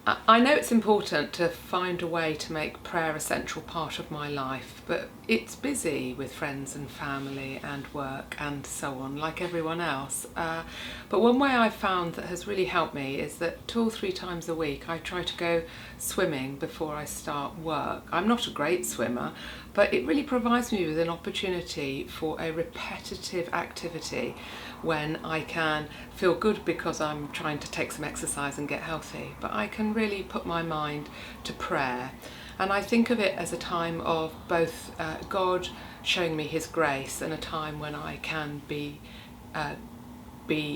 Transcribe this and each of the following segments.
I know it's important to find a way to make prayer a central part of my life, but it's busy with friends and family and work and so on, like everyone else. But one way I've found that has really helped me is that 2 or 3 times a week I try to go swimming before I start work. I'm not a great swimmer, but it really provides me with an opportunity for a repetitive activity when I can feel good because I'm trying to take some exercise and get healthy, but I can really put my mind to prayer. And I think of it as a time of both God showing me his grace and a time when I can be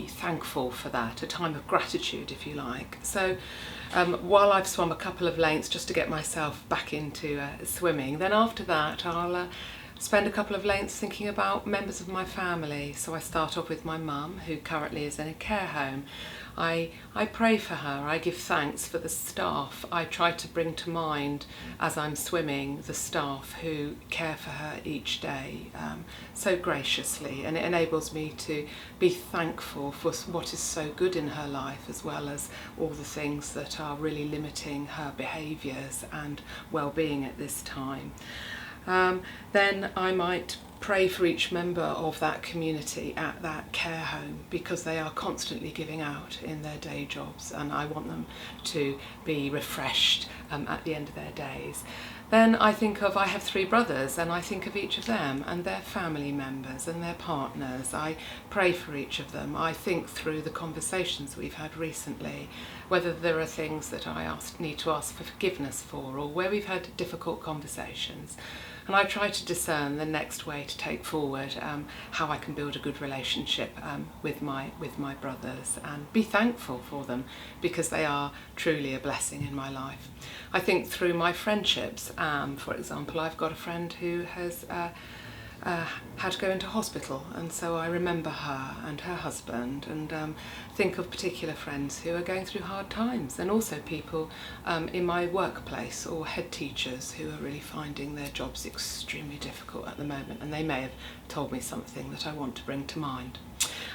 thankful for that, a time of gratitude, if you like. So while I've swum a couple of lengths just to get myself back into swimming, then after that I'll spend a couple of lengths thinking about members of my family. So I start off with my mum, who currently is in a care home. I pray for her, I give thanks for the staff. I try to bring to mind as I'm swimming the staff who care for her each day so graciously, and it enables me to be thankful for what is so good in her life, as well as all the things that are really limiting her behaviours and well-being at this time. Then I might pray for each member of that community at that care home, because they are constantly giving out in their day jobs and I want them to be refreshed at the end of their days. Then I have 3 brothers, and I think of each of them and their family members and their partners. I pray for each of them. I think through the conversations we've had recently, whether there are things that I need to ask for forgiveness for, or where we've had difficult conversations. And I try to discern the next way to take forward, how I can build a good relationship with my brothers, and be thankful for them, because they are truly a blessing in my life. I think through my friendships, for example, I've got a friend who has had to go into hospital, and so I remember her and her husband, and think of particular friends who are going through hard times, and also people in my workplace or head teachers who are really finding their jobs extremely difficult at the moment, and they may have told me something that I want to bring to mind.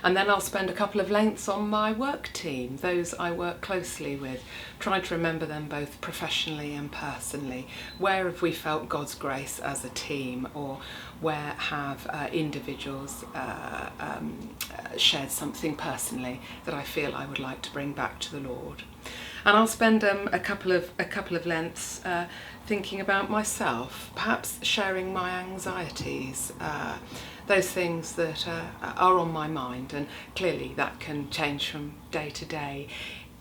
And then I'll spend a couple of lengths on my work team, those I work closely with, trying to remember them both professionally and personally. Where have we felt God's grace as a team, or where have individuals shared something personally that I feel I would like to bring back to the Lord? And I'll spend a couple of lengths thinking about myself, perhaps sharing my anxieties, those things that are on my mind, and clearly that can change from day to day.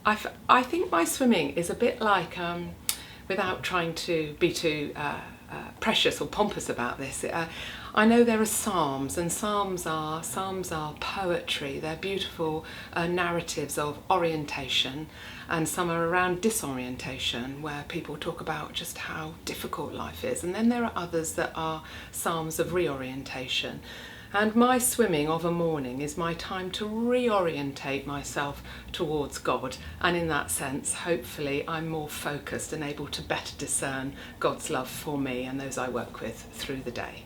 I think my swimming is a bit like, without trying to be too precious or pompous about this, I know there are psalms, and psalms are poetry. They're beautiful narratives of orientation, and some are around disorientation, where people talk about just how difficult life is. And then there are others that are psalms of reorientation. And my swimming of a morning is my time to reorientate myself towards God, and in that sense, hopefully, I'm more focused and able to better discern God's love for me and those I work with through the day.